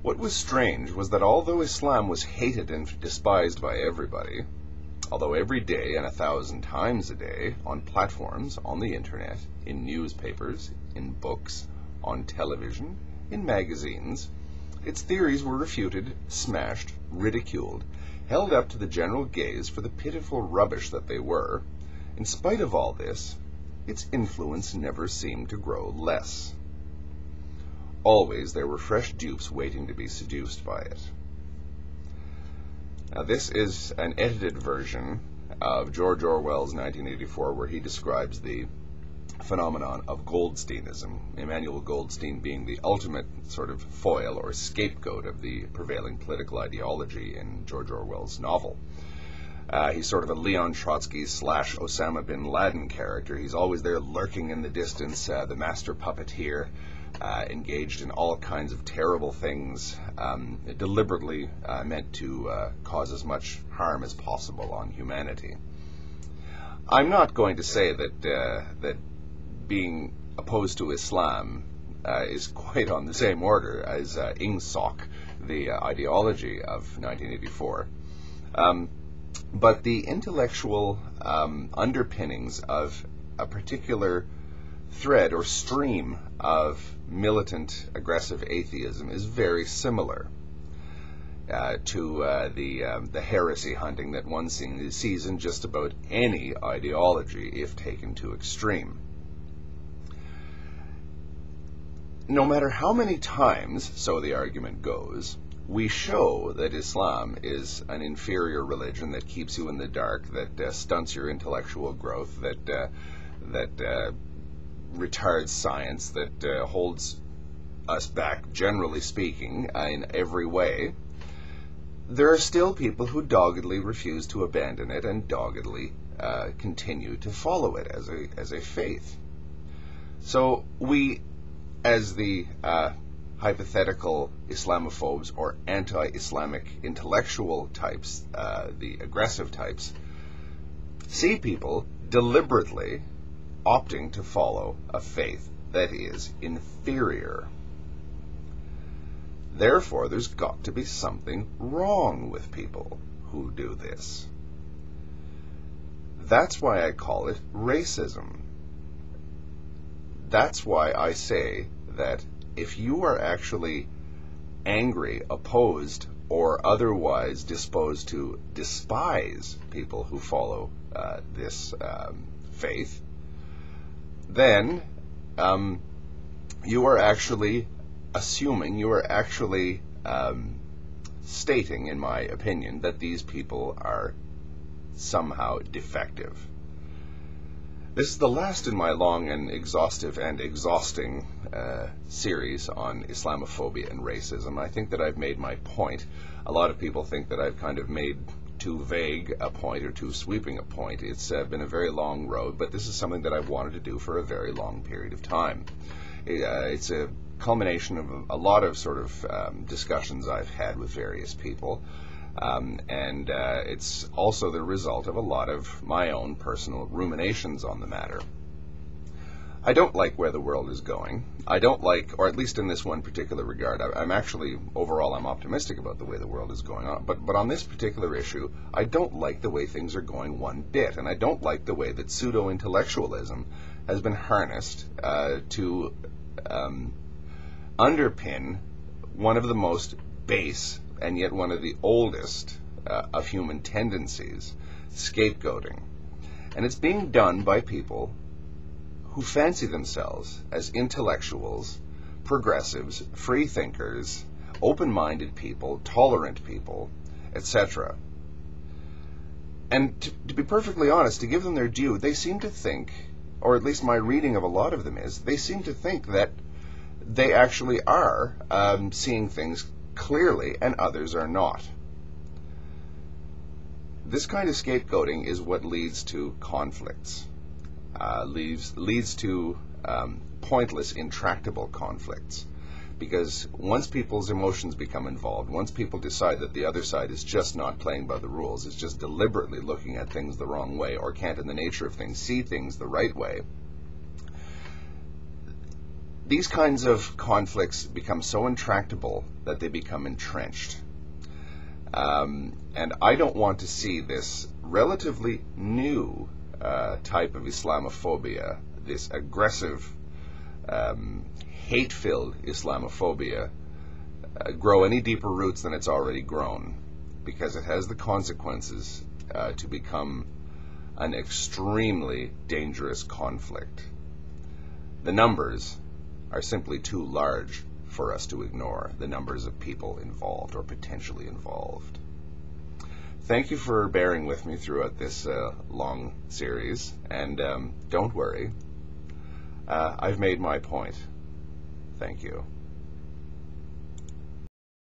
What was strange was that although Islam was hated and despised by everybody, although every day and 1,000 times a day, on platforms, on the internet, in newspapers, in books, on television, in magazines, its theories were refuted, smashed, ridiculed, held up to the general gaze for the pitiful rubbish that they were, in spite of all this, its influence never seemed to grow less. Always there were fresh dupes waiting to be seduced by it. Now this is an edited version of George Orwell's 1984, where he describes the phenomenon of Goldsteinism, Emmanuel Goldstein being the ultimate sort of foil or scapegoat of the prevailing political ideology in George Orwell's novel. He's sort of a Leon Trotsky / Osama bin Laden character. He's always there lurking in the distance, the master puppeteer, engaged in all kinds of terrible things, deliberately meant to cause as much harm as possible on humanity. I'm not going to say that being opposed to Islam is quite on the same order as Ingsoc, the ideology of 1984. But the intellectual underpinnings of a particular thread or stream of militant, aggressive atheism is very similar to the heresy hunting that one sees in just about any ideology if taken to extreme. No matter how many times, so the argument goes, we show that Islam is an inferior religion that keeps you in the dark, that stunts your intellectual growth, that retards science, that holds us back, generally speaking, in every way, there are still people who doggedly refuse to abandon it and doggedly continue to follow it as a faith. So we, as the hypothetical Islamophobes or anti-Islamic intellectual types, the aggressive types, see people deliberately opting to follow a faith that is inferior. Therefore, there's got to be something wrong with people who do this. That's why I call it racism. That's why I say that if you are actually angry, opposed, or otherwise disposed to despise people who follow this faith, then you are actually assuming, you are actually stating, in my opinion, that these people are somehow defective. This is the last in my long and exhaustive and exhausting series on Islamophobia and racism. I think that I've made my point. A lot of people think that I've kind of made too vague a point or too sweeping a point. It's been a very long road, but this is something that I've wanted to do for a very long period of time. It's a culmination of a lot of sort of discussions I've had with various people, and it's also the result of a lot of my own personal ruminations on the matter. I don't like where the world is going. I don't like, or at least in this one particular regard, I'm actually, overall, I'm optimistic about the way the world is going on. But on this particular issue, I don't like the way things are going one bit. And I don't like the way that pseudo-intellectualism has been harnessed to underpin one of the most base and yet one of the oldest of human tendencies, scapegoating. And it's being done by people who fancy themselves as intellectuals, progressives, free thinkers, open-minded people, tolerant people, etc. And to be perfectly honest, to give them their due, they seem to think, or at least my reading of a lot of them is, they seem to think that they actually are seeing things clearly and others are not. This kind of scapegoating is what leads to conflicts. Leads to pointless, intractable conflicts. Because once people's emotions become involved, once people decide that the other side is just not playing by the rules, is just deliberately looking at things the wrong way, or can't in the nature of things see things the right way, These kinds of conflicts become so intractable that they become entrenched. And I don't want to see this relatively new type of Islamophobia, this aggressive, hate-filled Islamophobia, grow any deeper roots than it's already grown, because it has the consequences to become an extremely dangerous conflict. The numbers are simply too large for us to ignore, the numbers of people involved or potentially involved. Thank you for bearing with me throughout this long series, and don't worry, I've made my point. Thank you.